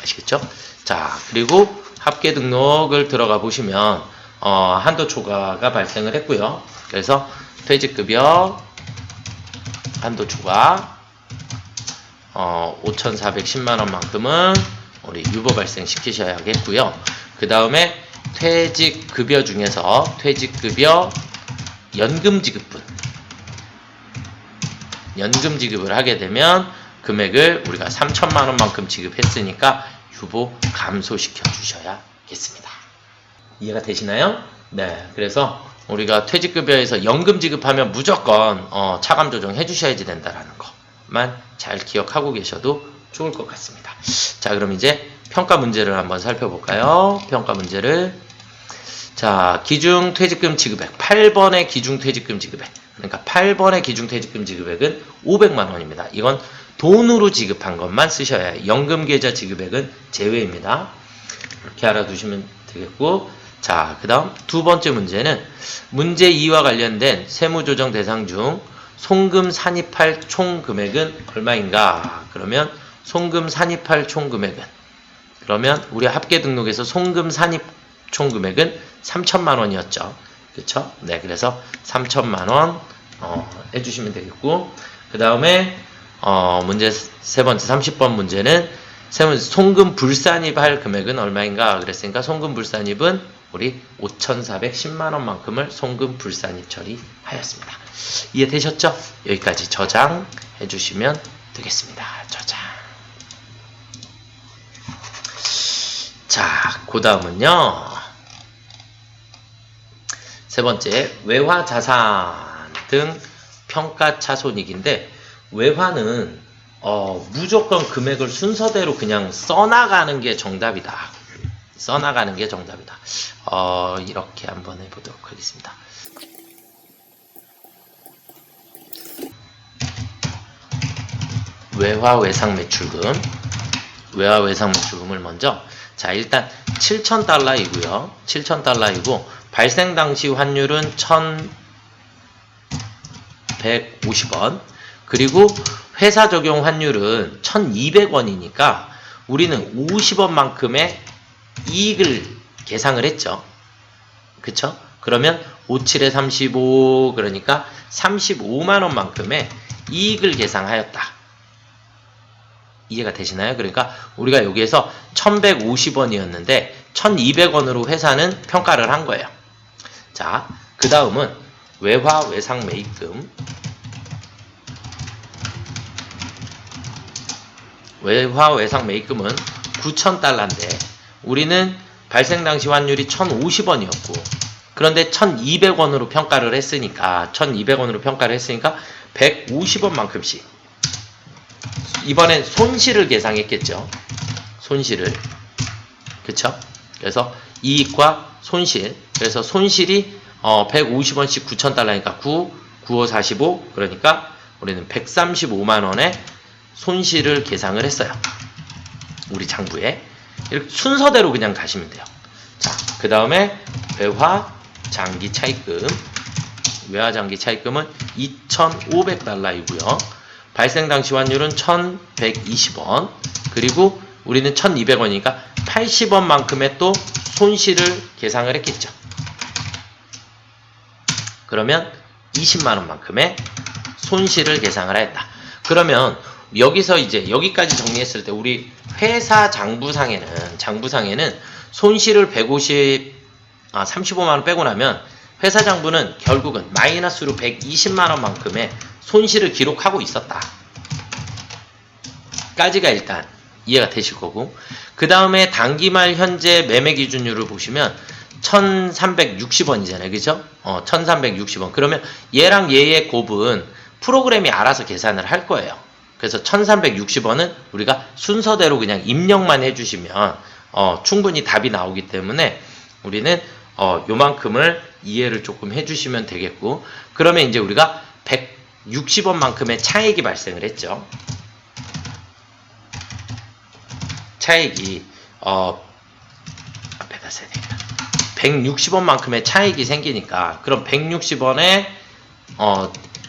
아시겠죠? 자, 그리고 합계 등록을 들어가 보시면 한도 초과가 발생을 했고요. 그래서 퇴직급여 한도 초과 5,410만원만큼은 우리 유보 발생시키셔야겠고요. 그 다음에 퇴직급여 중에서 퇴직급여 연금 지급분, 연금 지급을 하게 되면 금액을 우리가 3,000만원만큼 지급했으니까 유보 감소시켜 주셔야겠습니다. 이해가 되시나요? 네, 그래서 우리가 퇴직급여에서 연금 지급하면 무조건 차감 조정 해주셔야지 된다라는 것만 잘 기억하고 계셔도 좋을 것 같습니다. 자, 그럼 이제 평가 문제를 한번 살펴볼까요? 평가 문제를. 자, 기중퇴직금 지급액 8번의 기중퇴직금 지급액, 그러니까 8번의 기중퇴직금 지급액은 500만원입니다. 이건 돈으로 지급한 것만 쓰셔야 해요. 연금계좌 지급액은 제외입니다. 이렇게 알아두시면 되겠고, 자, 그 다음 두 번째 문제는 문제 2와 관련된 세무조정 대상 중 송금 산입할 총 금액은 얼마인가? 그러면 송금 산입할 총 금액은, 그러면 우리 합계 등록에서 송금 산입 총 금액은 3,000만원이었죠. 그쵸? 네, 그래서 3,000만원 해주시면 되겠고, 그 다음에 문제 세 번째 30번 문제는 송금 불산입할 금액은 얼마인가 그랬으니까 송금 불산입은 우리 5,410만원만큼을 송금 불산입 처리하였습니다. 이해되셨죠? 여기까지 저장해 주시면 되겠습니다. 저장. 자, 그 다음은요, 세 번째 외화자산 등 평가차손익인데, 외화는 무조건 금액을 순서대로 그냥 써나가는 게 정답이다. 써나가는 게 정답이다. 이렇게 한번 해보도록 하겠습니다. 외화 외상 매출금. 외화 외상 매출금을 먼저, 자, 일단 7,000달러이고요. 7,000달러이고, 발생 당시 환율은 1,150원. 그리고 회사 적용 환율은 1,200원이니까 우리는 50원만큼의 이익을 계상을 했죠. 그쵸? 그러면 57에 35, 그러니까 35만원만큼의 이익을 계상하였다. 이해가 되시나요? 그러니까 우리가 여기에서 1,150원이었는데 1,200원으로 회사는 평가를 한 거예요. 자, 그 다음은 외화 외상 매입금. 외화 외상 매입금은 9,000달러인데 우리는 발생 당시 환율이 1,050원이었고, 그런데 1,200원으로 평가를 했으니까 150원만큼씩 이번엔 손실을 계상했겠죠. 손실을. 그쵸? 그래서 이익과 손실. 그래서 손실이 150원씩 9,000달러니까 9, 95, 45. 그러니까 우리는 135만원의 손실을 계상을 했어요. 우리 장부에. 이렇게 순서대로 그냥 가시면 돼요. 자, 그 다음에 외화 장기 차입금. 외화 장기 차입금은 2,500달러이고요. 발생 당시 환율은 1,120원. 그리고 우리는 1,200원이니까 80원만큼의 또 손실을 계상을 했겠죠. 그러면 20만원만큼의 손실을 계상을 하였다. 그러면 여기서 이제 여기까지 정리했을 때 우리 회사 장부상에는 손실을 35만원 빼고 나면 회사 장부는 결국은 마이너스로 120만원만큼의 손실을 기록하고 있었다. 까지가 일단 이해가 되실 거고, 그 다음에 단기말 현재 매매 기준율을 보시면 1,360원이잖아요. 그죠? 1,360원. 그러면 얘랑 얘의 곱은 프로그램이 알아서 계산을 할 거예요. 그래서 1,360원은 우리가 순서대로 그냥 입력만 해주시면 충분히 답이 나오기 때문에 우리는 요만큼을 이해를 조금 해주시면 되겠고, 그러면 이제 우리가 160원만큼의 차익이 발생을 했죠. 차익이 앞에다 써야 되겠다. 160원만큼의 차익이 생기니까, 그럼 160원에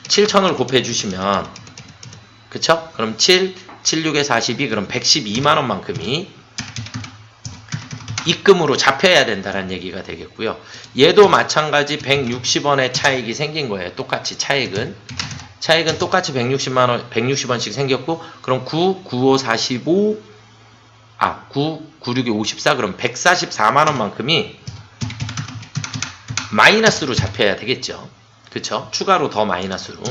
7,000을 곱해주시면, 그쵸? 그럼 7, 76에 42, 그럼 112만원만큼이 입금으로 잡혀야 된다는 얘기가 되겠고요. 얘도 마찬가지 160원의 차익이 생긴 거예요. 똑같이 차익은 똑같이 160원씩 생겼고, 그럼 9, 95, 45, 9, 96에 54, 그럼 144만원만큼이 마이너스로 잡혀야 되겠죠. 그쵸? 추가로 더 마이너스로.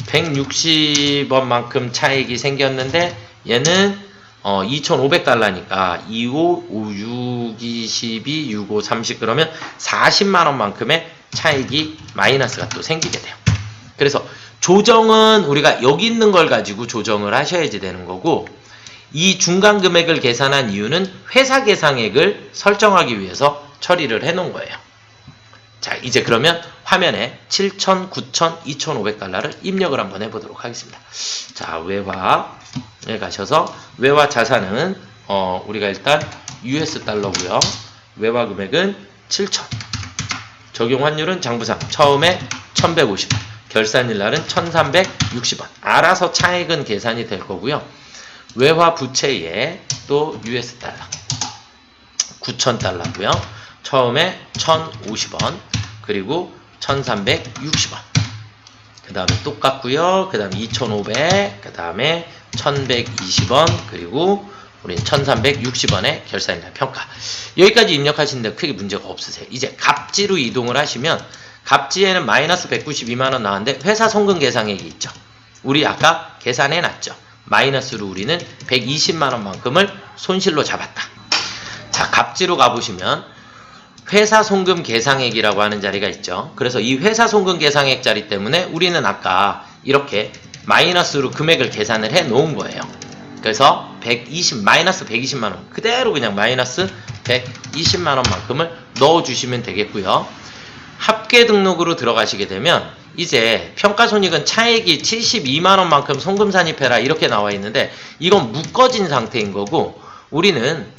160원만큼 차익이 생겼는데, 얘는 2,500달러니까 25, 56, 22, 65, 30, 그러면 40만원만큼의 차익이 마이너스가 또 생기게 돼요. 그래서 조정은 우리가 여기 있는 걸 가지고 조정을 하셔야지 되는 거고, 이 중간 금액을 계산한 이유는 회사 계상액을 설정하기 위해서 처리를 해 놓은 거예요. 자, 이제 그러면 화면에 7,000, 9,000, 2,500달러를 입력을 한번 해보도록 하겠습니다. 자, 외화에 가셔서 외화 자산은 우리가 일단 US 달러고요. 외화 금액은 7,000. 적용 환율은 장부상 처음에 1,150원. 결산일 날은 1,360원. 알아서 차액은 계산이 될 거고요. 외화 부채에 또 US 달러 9,000달러고요. 처음에 1,050원, 그리고 1,360원. 그 다음에 똑같고요. 그 다음에 2,500, 그 다음에 1,120원, 그리고 우리는 1,360원의 결산일날 평가. 여기까지 입력하시는데 크게 문제가 없으세요. 이제 갑지로 이동을 하시면, 갑지에는 마이너스 192만원 나왔는데 회사 송금 계상액이 있죠. 우리 아까 계산해 놨죠. 마이너스로 우리는 120만원만큼을 손실로 잡았다. 자, 갑지로 가보시면 회사 송금 계상액이라고 하는 자리가 있죠. 그래서 이 회사 송금 계상액 자리 때문에 우리는 아까 이렇게 마이너스로 금액을 계산을 해 놓은 거예요. 그래서 마이너스 120만원 그대로 그냥 마이너스 120만원만큼을 넣어주시면 되겠고요. 합계 등록으로 들어가시게 되면 이제 평가손익은 차액이 72만원만큼 송금산입해라 이렇게 나와 있는데 이건 묶어진 상태인 거고 우리는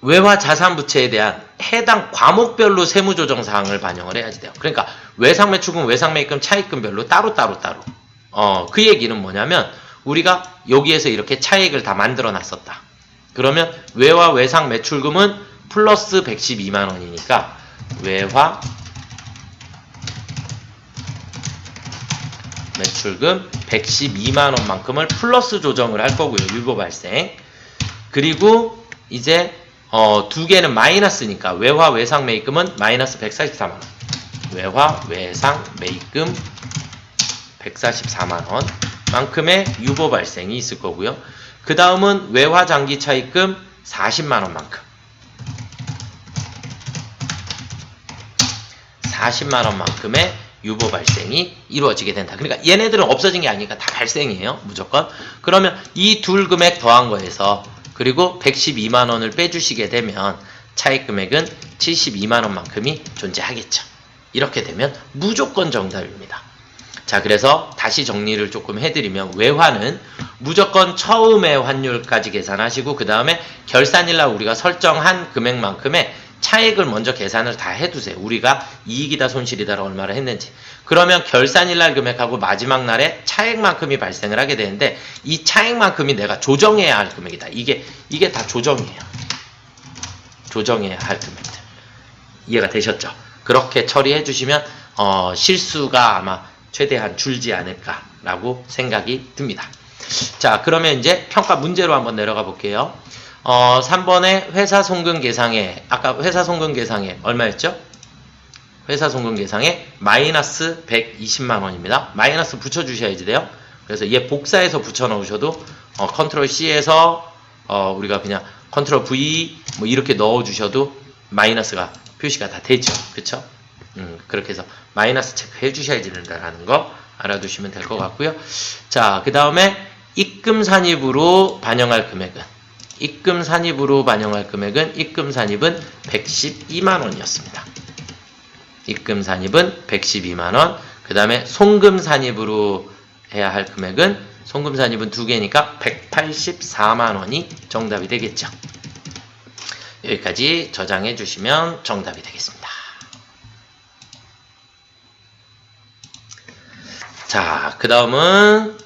외화 자산부채에 대한 해당 과목별로 세무조정사항을 반영을 해야지 돼요. 그러니까 외상매출금, 외상매입금, 차입금별로 따로 그 얘기는 뭐냐면 우리가 여기에서 이렇게 차액을 다 만들어 놨었다. 그러면 외화 외상매출금은 플러스 112만원이니까 외화 매출금 112만원만큼을 플러스 조정을 할 거고요. 유보 발생. 그리고 이제 두 개는 마이너스니까 외화 외상 매입금은 마이너스 144만원. 외화 외상 매입금 144만원 만큼의 유보 발생이 있을 거고요. 그 다음은 외화 장기 차입금 40만원만큼 40만원만큼의 유보 발생이 이루어지게 된다. 그러니까 얘네들은 없어진 게 아니니까 다 발생이에요. 무조건. 그러면 이 둘 금액 더한 거에서 그리고 112만원을 빼주시게 되면 차익 금액은 72만원만큼이 존재하겠죠. 이렇게 되면 무조건 정답입니다. 자, 그래서 다시 정리를 조금 해드리면 외화는 무조건 처음의 환율까지 계산하시고 그 다음에 결산일날 우리가 설정한 금액만큼의 차액을 먼저 계산을 다 해두세요. 우리가 이익이다 손실이다 얼마를 했는지. 그러면 결산일날 금액하고 마지막 날에 차액만큼이 발생을 하게 되는데 이 차액만큼이 내가 조정해야 할 금액이다. 이게 다 조정이에요. 조정해야 할 금액들. 이해가 되셨죠? 그렇게 처리해 주시면 실수가 아마 최대한 줄지 않을까라고 생각이 듭니다. 자, 그러면 이제 평가 문제로 한번 내려가 볼게요. 3번에 회사 송금 계상에 아까 회사 송금 계상에 얼마였죠? 회사 송금 계상에 마이너스 120만원입니다. 마이너스 붙여주셔야지 돼요. 그래서 얘 복사해서 붙여 넣으셔도 컨트롤 C에서 우리가 그냥 컨트롤 V 뭐 이렇게 넣어 주셔도 마이너스가 표시가 다 되죠. 그쵸? 그렇게 해서 마이너스 체크해 주셔야 된다는 거 알아두시면 될 것 같고요. 자, 그 다음에 입금 산입으로 반영할 금액은 입금 산입은 112만원이었습니다. 입금 산입은 112만원. 그 다음에 송금 산입으로 해야 할 금액은 송금 산입은 두 개니까 184만원이 정답이 되겠죠. 여기까지 저장해 주시면 정답이 되겠습니다. 자, 그 다음은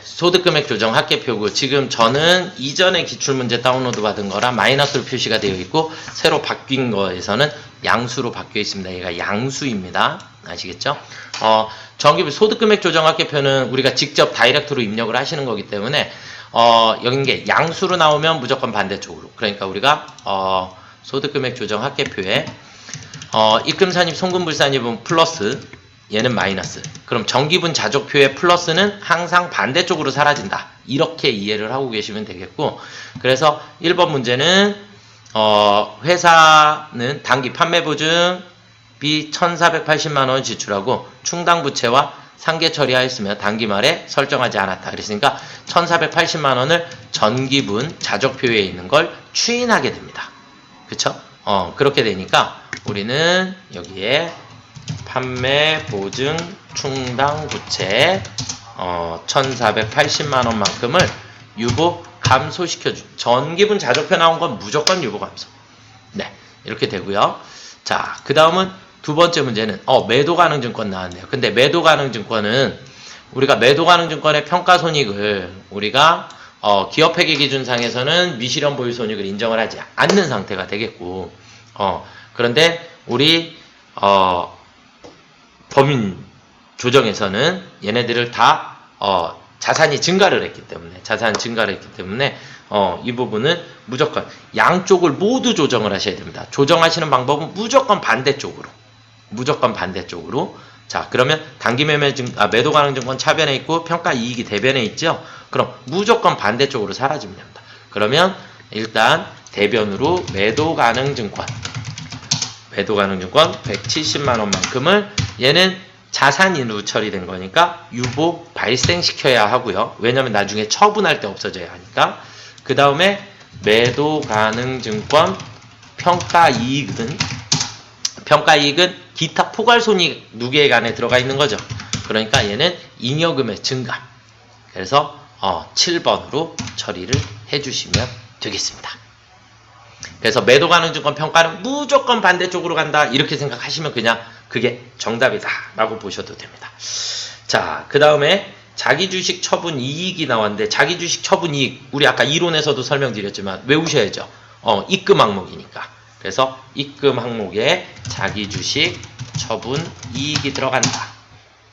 소득금액 조정 합계표고 지금 저는 이전에 기출문제 다운로드 받은 거라 마이너스로 표시가 되어 있고 새로 바뀐 거에서는 양수로 바뀌어 있습니다. 얘가 양수입니다. 아시겠죠? 정기부 소득금액 조정 합계표는 우리가 직접 다이렉트로 입력을 하시는 거기 때문에 여긴 게 양수로 나오면 무조건 반대쪽으로. 그러니까 우리가 소득금액 조정 합계표에 입금산입, 송금불산입은 플러스, 얘는 마이너스. 그럼 정기분 자족표의 플러스는 항상 반대쪽으로 사라진다. 이렇게 이해를 하고 계시면 되겠고, 그래서 1번 문제는 회사는 단기 판매보증비 1,480만원 지출하고 충당부채와 상계 처리하였으며 단기 말에 설정하지 않았다. 그랬으니까 1,480만원을 전기분 자족표에 있는 걸 추인하게 됩니다. 그쵸? 그렇게 되니까 우리는 여기에 판매, 보증, 충당, 부채 1,480만원만큼을 유보 감소시켜주. 전기분 자족표 나온 건 무조건 유보 감소. 네, 이렇게 되고요. 자, 그 다음은 두 번째 문제는 매도 가능 증권 나왔네요. 근데 매도 가능 증권은 우리가 매도 가능 증권의 평가손익을 우리가 기업회계 기준상에서는 미실현 보유 손익을 인정을 하지 않는 상태가 되겠고, 그런데 우리 법인 조정에서는 얘네들을 다 자산이 증가를 했기 때문에 이 부분은 무조건 양쪽을 모두 조정을 하셔야 됩니다. 조정하시는 방법은 무조건 반대쪽으로. 자, 그러면 단기 매도 가능 증권 차변에 있고 평가 이익이 대변에 있죠. 그럼 무조건 반대쪽으로 사라지면 됩니다. 그러면 일단 대변으로 매도 가능 증권 매도 가능증권 170만원만큼을 얘는 자산으로 처리된 거니까 유보 발생시켜야 하고요. 왜냐면 나중에 처분할 때 없어져야 하니까. 그 다음에 매도 가능증권 평가이익은 기타 포괄손익 누계액 안에 들어가 있는 거죠. 그러니까 얘는 잉여금의 증감. 그래서 7번으로 처리를 해주시면 되겠습니다. 그래서 매도 가능증권 평가는 무조건 반대쪽으로 간다 이렇게 생각하시면 그냥 그게 정답이다 라고 보셔도 됩니다. 자, 그 다음에 자기주식 처분 이익이 나왔는데 자기주식 처분 이익 우리 아까 이론에서도 설명드렸지만 외우셔야죠. 입금 항목이니까. 그래서 입금 항목에 자기주식 처분 이익이 들어간다.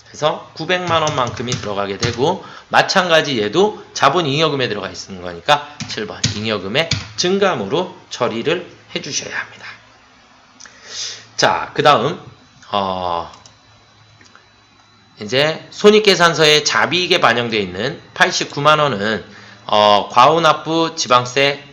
그래서 900만원만큼이 들어가게 되고 마찬가지 얘도 자본 잉여금에 들어가 있는 거니까 7번 잉여금의 증감으로 처리를 해주셔야 합니다. 자, 그 다음 이제 손익계산서에 자비익에 반영되어 있는 89만원은 과후납부 지방세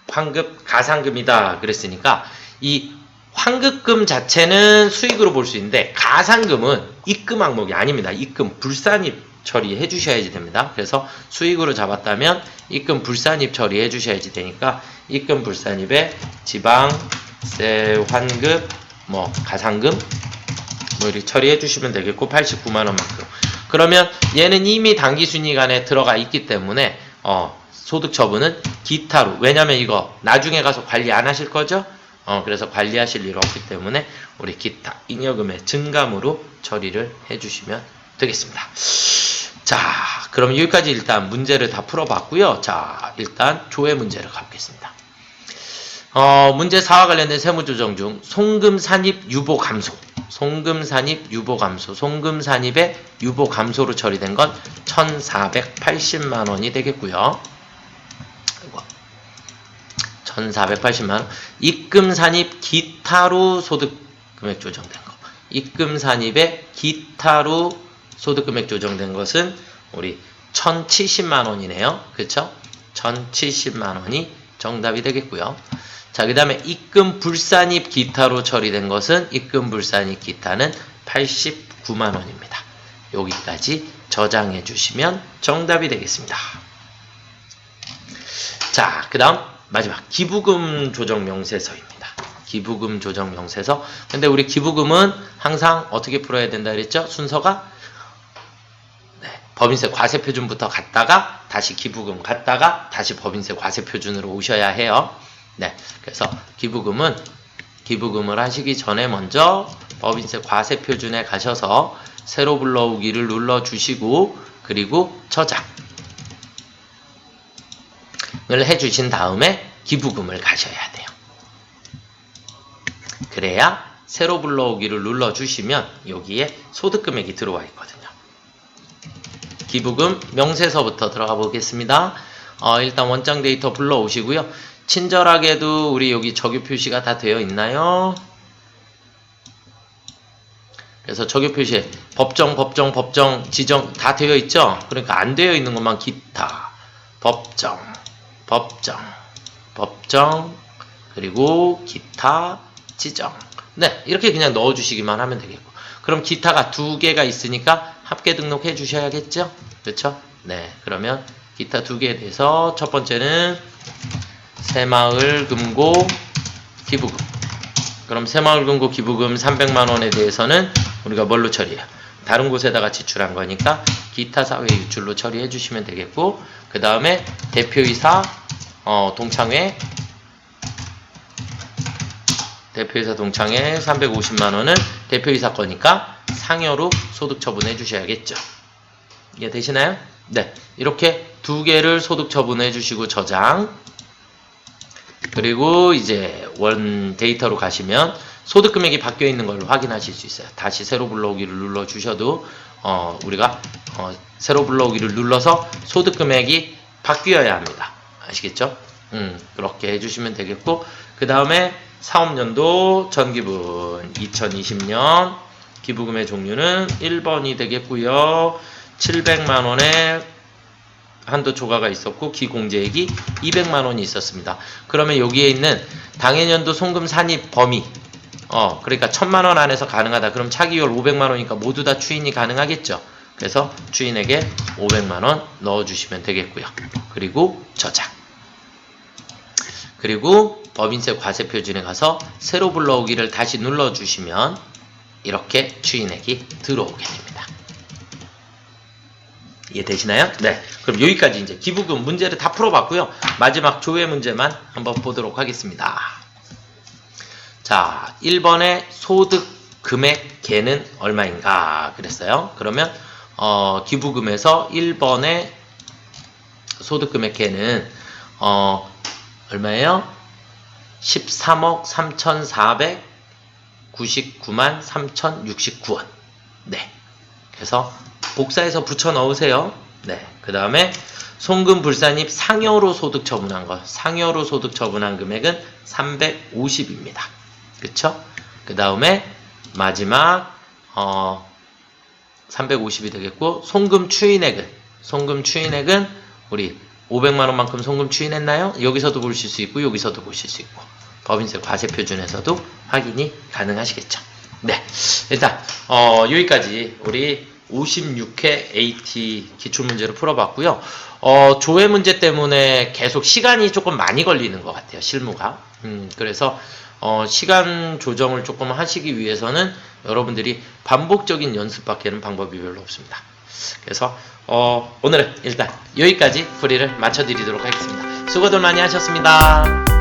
환급 가산금이다 그랬으니까 이 환급금 자체는 수익으로 볼 수 있는데 가산금은 입금 항목이 아닙니다. 입금 불산입 처리해 주셔야지 됩니다. 그래서 수익으로 잡았다면 입금 불산입 처리해 주셔야지 되니까 입금 불산입에 지방세 환급 가산금 이렇게 처리해 주시면 되겠고 89만원만큼. 그러면 얘는 이미 당기순이익 안에 들어가 있기 때문에 소득처분은 기타로, 왜냐면 이거 나중에 가서 관리 안 하실 거죠? 그래서 관리하실 일 없기 때문에 우리 기타 잉여금의 증감으로 처리를 해주시면 되겠습니다. 자, 그럼 여기까지 일단 문제를 다 풀어봤고요. 자, 일단 조회 문제를 가보겠습니다. 문제 4와 관련된 세무조정 중 송금산입 유보 감소, 송금산입 유보 감소, 송금산입의 유보 감소로 처리된 건 1480만원이 되겠고요. 1480만원. 입금산입 기타로 소득금액 조정된 거. 입금산입의 기타로 소득금액 조정된 것은 우리 1070만원이네요. 그쵸? 1070만원이 정답이 되겠고요. 자, 그 다음에 입금불산입 기타로 처리된 것은 입금불산입 기타는 89만원입니다. 여기까지 저장해 주시면 정답이 되겠습니다. 자, 그 다음 마지막 기부금 조정 명세서입니다. 기부금 조정 명세서. 근데 우리 기부금은 항상 어떻게 풀어야 된다 그랬죠? 순서가 법인세 과세표준부터 갔다가 다시 기부금 갔다가 다시 법인세 과세표준으로 오셔야 해요. 네, 그래서 기부금을 하시기 전에 먼저 법인세 과세표준에 가셔서 새로 불러오기를 눌러주시고 그리고 저장을 해주신 다음에 기부금을 가셔야 돼요. 그래야 새로 불러오기를 눌러주시면 여기에 소득금액이 들어와 있거든요. 기부금 명세서부터 들어가 보겠습니다. 일단 원장 데이터 불러오시고요. 친절하게도 우리 여기 적유 표시가 다 되어 있나요? 그래서 적유 표시에 법정, 지정 다 되어 있죠? 그러니까 안 되어 있는 것만 기타, 법정, 그리고 기타, 지정. 네, 이렇게 그냥 넣어주시기만 하면 되겠고. 그럼 기타가 2개가 있으니까 합계 등록해 주셔야겠죠? 그렇죠? 네, 그러면 기타 2개에 대해서 첫 번째는 새마을금고 기부금. 그럼 새마을금고 기부금 300만원에 대해서는 우리가 뭘로 처리해요? 다른 곳에다가 지출한 거니까 기타 사회 유출로 처리해 주시면 되겠고, 그 다음에 대표이사 동창회 350만원은 대표이사 거니까 상여로 소득 처분해 주셔야겠죠. 이해 되시나요? 네, 이렇게 2개를 소득 처분해 주시고 저장. 그리고 이제 원 데이터로 가시면 소득 금액이 바뀌어 있는 걸 확인하실 수 있어요. 다시 새로 불러오기를 눌러 주셔도 우리가 새로 불러오기를 눌러서 소득 금액이 바뀌어야 합니다. 아시겠죠? 그렇게 해주시면 되겠고, 그 다음에 사업연도 전기분 2020년 기부금의 종류는 1번이 되겠고요. 700만원의 한도 초과가 있었고 기공제액이 200만원이 있었습니다. 그러면 여기에 있는 당해년도 송금 산입 범위 그러니까 1000만원 안에서 가능하다. 그럼 차기율 500만원이니까 모두 다 추인이 가능하겠죠. 그래서 추인에게 500만원 넣어주시면 되겠고요. 그리고 저장. 그리고 법인세 과세표준에 가서 새로 불러오기를 다시 눌러주시면 이렇게 추인액이 들어오게 됩니다. 이해되시나요? 네. 그럼 여기까지 이제 기부금 문제를 다 풀어봤고요. 마지막 조회 문제만 한번 보도록 하겠습니다. 자, 1번의 소득 금액 개는 얼마인가 그랬어요. 그러면 기부금에서 1번의 소득 금액 개는 얼마예요? 13억 3,499만 3,069원. 네. 그래서 복사해서 붙여 넣으세요. 네. 그 다음에 송금불산입 상여로 소득 처분한 거. 상여로 소득 처분한 금액은 350입니다. 그쵸? 그 다음에 마지막 350이 되겠고, 송금 추인액은 우리 500만원만큼 송금 추인했나요? 여기서도 보실 수 있고 여기서도 보실 수 있고 법인세 과세표준에서도 확인이 가능하시겠죠. 네, 일단 여기까지 우리 56회 AT 기출문제를 풀어봤고요. 조회 문제 때문에 계속 시간이 조금 많이 걸리는 것 같아요. 실무가. 그래서 시간 조정을 조금 하시기 위해서는 여러분들이 반복적인 연습밖에는 방법이 별로 없습니다. 그래서 오늘은 일단 여기까지 풀이를 마쳐드리도록 하겠습니다. 수고들 많이 하셨습니다.